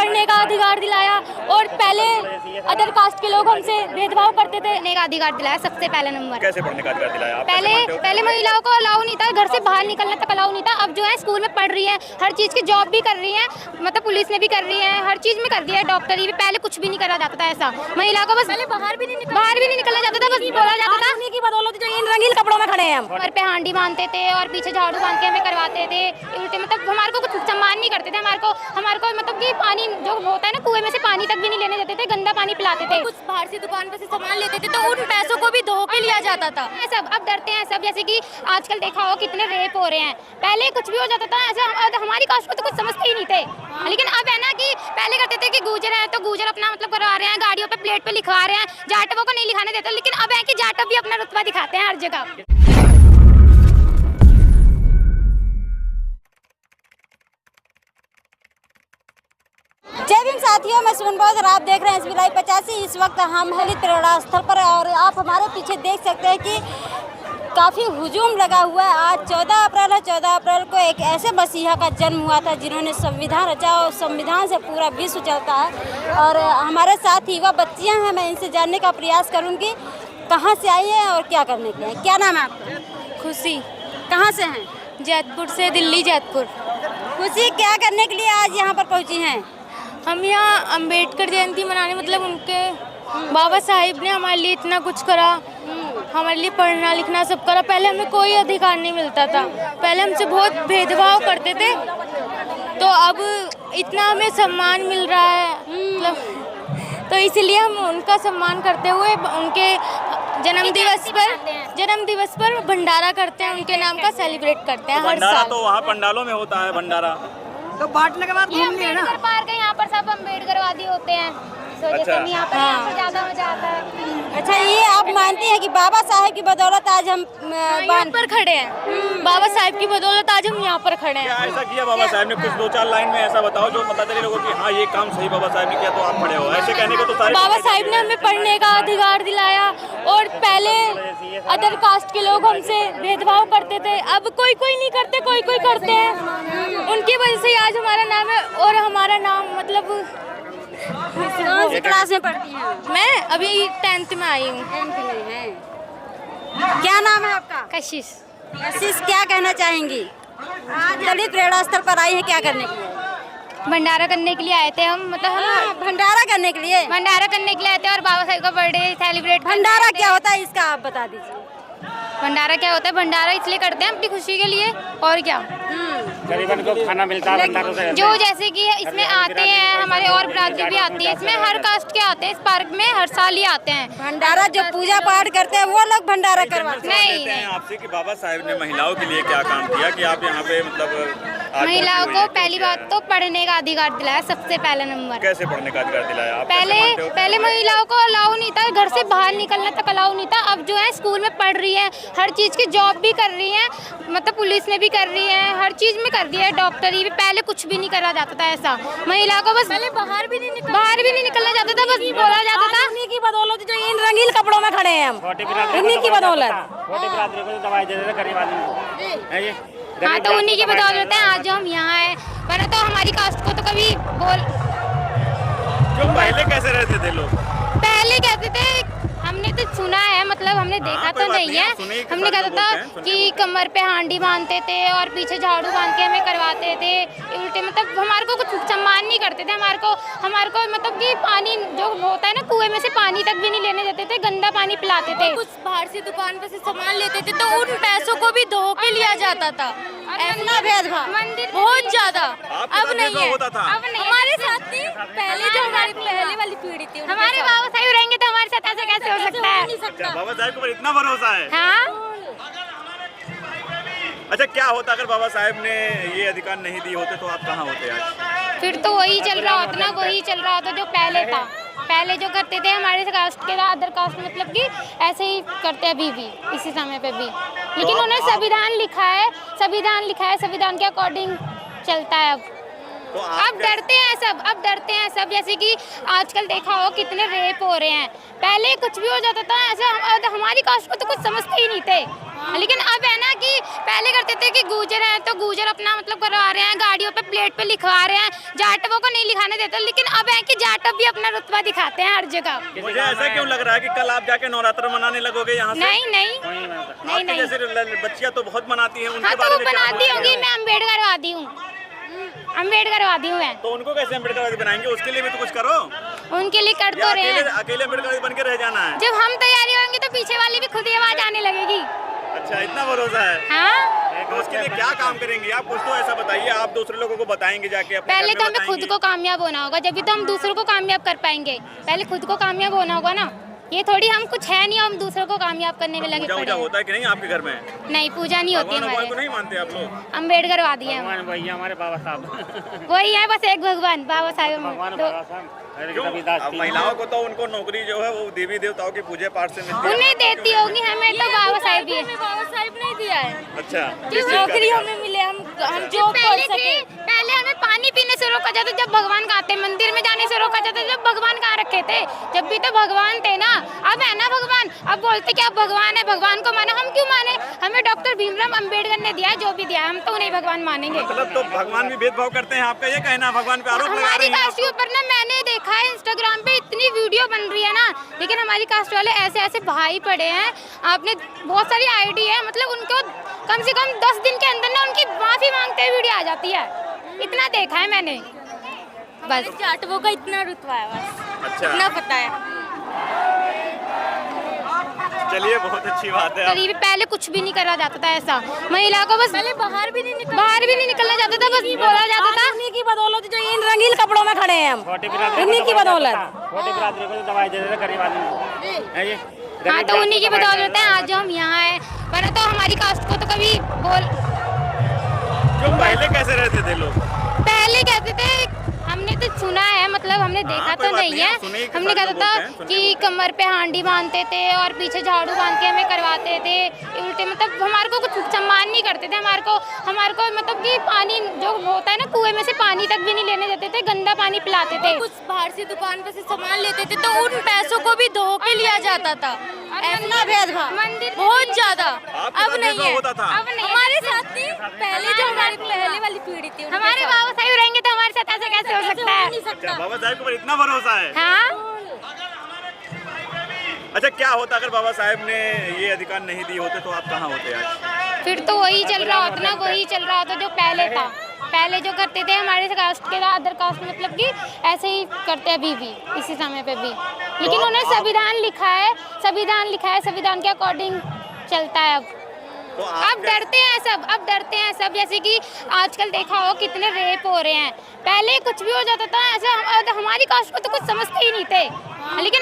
पढ़ने का अधिकार दिलाया और पहले अदर कास्ट के लोग हमसे भेदभाव करते थे, पढ़ने का अधिकार दिलाया सबसे पहला नंबर। कैसे पढ़ने का अधिकार दिलाया आप? पहले महिलाओं को अलाउ नहीं था, घर से बाहर निकलने तक अलाउ नहीं था। अब जो है स्कूल में पढ़ रही है, हर चीज़ की जॉब भी कर रही है, मतलब पुलिस में भी कर रही है, हर चीज़ में कर दिया है, डॉक्टरी भी। पहले कुछ भी नहीं करा जाता था ऐसा, महिला को बस पहले बाहर भी नहीं निकलना जाता था, बस बोला जाता था की बदौलत जो इन रंगीन कपड़ों में खड़े हैं हम। घर पे हांडी बांधते थे और पीछे झाड़ू बांध के हमें करवाते थे उल्टे, मतलब हमारे को कुछ सम्मान नहीं करते थे। हमारे को मतलब कि पानी जो होता है ना कुएं में से पानी तक भी नहीं लेने देते थे, गंदा पानी पिलाते थे। कुछ बाहर से दुकान पे से सामान लेते थे तो उन पैसों को भी धो के लिया जाता था। सब अब डरते हैं सब, जैसे कि आजकल देखा हो कितने रेप हो रहे हैं। पहले कुछ भी हो जाता था ऐसा, हमारी कास्ट को तो कुछ समझते ही नहीं थे। लेकिन अब है ना कि पहले करते थे कि गुजर है तो गुजर अपना मतलब करवा रहे हैं, गाड़ियों पे प्लेट पे लिखवा रहे हैं, जाटवों को नहीं लिखाने देते। लेकिन अब है कि जाटव भी अपना रुतबा दिखाते हैं हर जगह। जय भीम साथियों, मैं सुमन बहुत और आप देख रहे हैं SB Live 85। इस वक्त हम हेलित प्रेरणा स्थल पर हैं और आप हमारे पीछे देख सकते हैं कि काफ़ी हुजूम लगा हुआ है। आज 14 अप्रैल है। 14 अप्रैल को एक ऐसे मसीहा का जन्म हुआ था जिन्होंने संविधान रचा और संविधान से पूरा विश्व चलता है। और हमारे साथ युवा बच्चियाँ हैं, मैं इनसे जानने का प्रयास करूँगी कहाँ से आई है और क्या करने के लिए। क्या नाम है आपका? खुशी। कहाँ से हैं? जैतपुर से, दिल्ली जैतपुर। खुशी, क्या करने के लिए आज यहाँ पर पहुँची हैं? हम यहाँ अम्बेडकर जयंती मनाने, मतलब उनके बाबा साहिब ने हमारे लिए इतना कुछ करा, हमारे लिए पढ़ना लिखना सब करा। पहले हमें कोई अधिकार नहीं मिलता था, पहले हमसे बहुत भेदभाव करते थे, तो अब इतना हमें सम्मान मिल रहा है, मतलब तो इसलिए हम उनका सम्मान करते हुए उनके जन्म दिवस पर भंडारा करते हैं, उनके नाम का सेलिब्रेट करते हैं हर साल। तो वहाँ पंडालों में होता है भंडारा, तो बांटने के बाद घूमने है ना। पार्क है यहाँ पर, सब अम्बेडकरवादी होते हैं, तो जैसे यहाँ पर ज़्यादा मजा आता है। अच्छा, ये आप मानती हैं कि बाबा साहेब की बदौलत आज हम यहाँ पर खड़े हैं? बाबा साहेब की बदौलत आज हम यहाँ पर खड़े हैं। क्या ऐसा किया बाबा साहब ने? कुछ 2-4 लाइन में ऐसा बताओ जो पता चले लोगों की हाँ ये काम सही बाबा साहब ने किया तो आप खड़े हो। ऐसे कहने को तो सारे बाबा साहिब ने हमें पढ़ने का अधिकार दिलाया और पहले अदर कास्ट के लोग हमसे भेदभाव करते थे, अब कोई नहीं करते, कोई करते हैं। उनकी वजह से आज हमारा नाम है और हमारा नाम मतलब। कौन सी क्लास में पढ़ती हैं? मैं अभी 10th में आई हूँ। क्या नाम है आपका? कशिश। कशिश, क्या कहना चाहेंगी? आज दलित प्रेरणा स्थल पर आई है, क्या करने के लिए? भंडारा करने के लिए आए थे हम, मतलब हम भंडारा करने के लिए आए थे और बाबा साहब का बर्थडे सेलिब्रेट। भंडारा क्या होता है इसका आप बता दीजिए। भंडारा क्या होता है? भंडारा इसलिए करते हैं अपनी खुशी के लिए, और क्या। गरीबन को खाना मिलता है भंडारों से। जो जैसे कि इसमें आते हैं हमारे और बिरादरी भी आती है, इसमें हर कास्ट के आते हैं, इस पार्क में हर साल ही आते हैं। भंडारा जो पूजा पाठ करते हैं वो लोग भंडारा करवाते हैं। नहीं, आपसे कि बाबा साहब ने महिलाओं के लिए क्या काम किया कि आप यहाँ पे मतलब महिलाओं को पहली बात तो पढ़ने का अधिकार दिलाया सबसे पहला नंबर। कैसे पढ़ने का अधिकार दिलाया आप? पहले महिलाओं को अलाउ नहीं था, घर से बाहर निकलने तक अलाउ नहीं था। अब जो है स्कूल में पढ़ रही है, हर चीज़ की जॉब भी कर रही है, मतलब पुलिस में भी कर रही है, हर चीज़ में कर दिया है, डॉक्टरी भी। पहले कुछ भी नहीं करा जाता था ऐसा, महिला को बस बाहर भी नहीं निकलना जाता था, बस बोला जाता था। उन्हीं की बदौलत जो इन रंगीन कपड़ों में खड़े हैं हम, उन्हीं की बदौलत। छोटी बिरादरी को दवाई दे देते गरीब आदमी। हाँ, तो उन्हीं की बदौलत है आज जो हम यहाँ हैं, वरना तो हमारी कास्ट को तो कभी जो पहले कैसे रहते थे लोग? पहले कहते थे, हमने तो सुना है, मतलब हमने देखा तो नहीं है, हमने कहता था कि कमर पे हांडी बांधते थे और पीछे झाड़ू बांध के हमें करवाते थे उल्टे, मतलब हमारे को कुछ सम्मान नहीं करते थे। हमारे को मतलब कि पानी जो होता है ना कुएं में से पानी तक भी नहीं लेने देते थे, गंदा पानी पिलाते थे। कुछ बाहर से दुकान पे से सामान लेते थे तो उन पैसों को भी धो के लिया जाता था। ऐसा भेदभाव बहुत ज्यादा। अब नहीं है, होता था। अब नहीं। हमारे साथ थी पहले, जो हमारी पहले वाली पीढ़ी थी, हमारे बाबा साहब रहेंगे तो हमारे साथ ऐसे कैसे हो सकता है? अच्छा, बाबा साहब को इतना भरोसा है? हाँ। अच्छा, क्या होता अगर बाबा साहब ने ये अधिकार नहीं दिए होते तो आप कहाँ होते आज? फिर तो वही चल रहा होता ना, वही चल रहा होता जो पहले था। पहले जो करते थे हमारे कास्ट के, अदर कास्ट मतलब कि ऐसे ही करते अभी भी, इसी समय पे भी। लेकिन उन्होंने संविधान लिखा है, संविधान के अकॉर्डिंग चलता है अब। तो आप अब डरते हैं सब, अब डरते हैं सब। जैसे कि आजकल देखा हो कितने रेप हो रहे हैं। पहले कुछ भी हो जाता था ऐसे हमारी कास्ट को तो कुछ समझते ही नहीं थे। लेकिन अब है ना कि पहले करते थे कि गूजर हैं तो गूजर अपना मतलब करवा रहे हैं, गाड़ियों पे प्लेट पे लिखवा रहे हैं, जाटवों को नहीं लिखाने देते। लेकिन अब है कि जाटव भी अपना रुतबा दिखाते हैं हर जगह। मुझे ऐसा क्यों लग रहा है कि कल आप जाके नवरात्र मनाने लगोगे यहाँ से? नहीं नहीं नहीं आपकी नहीं। जैसे बच्चियाँ तो बहुत मनाती हैं, हाँ उनके तो बारे वो में क्या बनाती बोलोगे? होंगी, मैं अम्बेडकरवादी हूँ, अम्बेडकरवादी हूँ मैं। तो उनको कैसे अम्बेडकरवादी बनाएंगे? उसके लिए भी तो कुछ करो। उनके लिए कर या तो रहे हैं। अकेले अम्बेडकरवादी बन के रह जाना है? जब हम तैयारी होंगे तो पीछे वाली भी खुद ही आवाज आने लगेगी। अच्छा, इतना भरोसा है? हाँ, तो उसके लिए क्या काम करेंगे आप? कुछ तो ऐसा बताइए। आप दूसरे लोगों को बताएंगे जाके, अपने पहले घर तो में हमें खुद बताएंगे? को कामयाब होना होगा, जब भी तो हम दूसरों को कामयाब कर पाएंगे। पहले खुद को कामयाब होना होगा ना। ये थोड़ी हम कुछ है नहीं, हम दूसरों को कामयाब करने में लगे पूजा पड़े वूजा हैं। होता है कि नहीं आपके घर में? नहीं, पूजा नहीं होती भगवान भगवान को हमारे। नहीं मानते आप लोग? अम्बेडकरवादी हैं हम। भगवान भैया हमारे बाबा साहब वही है बस एक भगवान, बाबा साहेब। भगवान तो बाबा साहब क्यों? रविदास अब जी। महिलाओं को तो उनको नौकरी जो है वो देवी देवताओं की पूजा पाठ से मिलती है। उन्हें देती होगी, हमें तो बाबा साहेब ही है। बाबा साहब नहीं दिया है, अच्छा, क्यों? नौकरी हमें मिले, हम जो पहले पहले हमें पानी पीने से रोका जाता जब भगवान का आते, मंदिर में जाने से रोका जाता जब भगवान कहाँ रखे थे, जब भी तो भगवान थे ना। अब है ना भगवान, अब बोलते कि अब भगवान है, भगवान को मानो। हम क्यों माने? हमें डॉक्टर भीमराव अंबेडकर ने दिया है, जो भी दिया है, हम तो उन्हें भगवान मानेंगे। मतलब तो भगवान भी भेदभाव करते हैं, आपका ये कहना? भगवान पे आरोप लगा हमारी रही हैं कास्ट के ऊपर ना मैंने देखा है इंस्टाग्राम पे इतनी वीडियो बन रही है ना, लेकिन हमारी कास्ट वाले ऐसे ऐसे भाई पड़े हैं। आपने बहुत सारी आईडी है, मतलब उनको कम से कम 10 दिन के अंदर ना उनकी माफी मांगते हुए वीडियो आ जाती है। इतना देखा है मैंने, बस। जाटवों का इतना रुतबा है, बस अच्छा, इतना पता है। चलिए बहुत अच्छी बात है। करीब पहले कुछ भी नहीं करा जाता था ऐसा, महिला को बस पहले बाहर भी नहीं निकलना जाता था, बस बोला जाता था। उन्हीं की बदौलत जो इन रंगीन कपड़ों में खड़े हैं हम, छोटी बिरादरी इन्हीं की बदौलत। छोटी बिरादरी को तो दवाई दे देते गरीब आदमी को। है जी? हाँ गरीब तो उन्हीं की जात को दवाई बदौलत है आज जो हम यहाँ हैं, वरना तो हमारी कास्ट को तो कभी क्यों? पहले कैसे रहते थे लोग? पहले कहते थे, हमने तो सुना है, मतलब हमने देखा कोई तो बात नहीं नहीं, है। हम सुने ही कि हमने सारे कहा लोग था बोलते हैं, सुने कि कमर पे हांडी बांधते थे और पीछे झाड़ू बांध के हमें करवाते थे उल्टे, मतलब हमारे को कुछ सम्मान नहीं करते थे। हमारे को मतलब कि पानी जो होता है ना, कुएं में से पानी तक भी नहीं लेने देते थे, गंदा पानी पिलाते थे। कुछ बाहर से दुकान पे से सामान लेते थे तो उन पैसों को भी धो के लिया जाता था। ऐसा भेदभाव मंदिर बहुत ज्यादा, आपके अब साथ नहीं भेदभाव है। होता था? अब नहीं, हमारे साथ नहीं, पहले जो हमारी पहले वाली पीढ़ी थी उनके हमारे साथ। बाबा साहब रहेंगे तो हमारे साथ ऐसे कैसे हो सकता हो है? नहीं अच्छा, सकता। बाबा साहेब के ऊपर इतना भरोसा है? हाँ, अच्छा, क्या होता अगर बाबा साहेब ने ये अधिकार नहीं दिए होते तो आप कहाँ होते आज? फिर तो वही चल रहा होता ना, वही चल रहा होता जो पहले था। पहले जो करते थे हमारे कास्ट के, अदर कास्ट मतलब कि ऐसे ही करते हैं अभी भी, इसी समय पे भी। लेकिन आप- उन्होंने संविधान लिखा है, संविधान के अकॉर्डिंग चलता है अब। तो अब डरते हैं सब, अब डरते हैं सब। जैसे कि आजकल देखा हो कितने रेप हो रहे हैं। पहले कुछ भी हो जाता था ऐसे हमारी कास्ट को तो कुछ समझते ही नहीं थे। लेकिन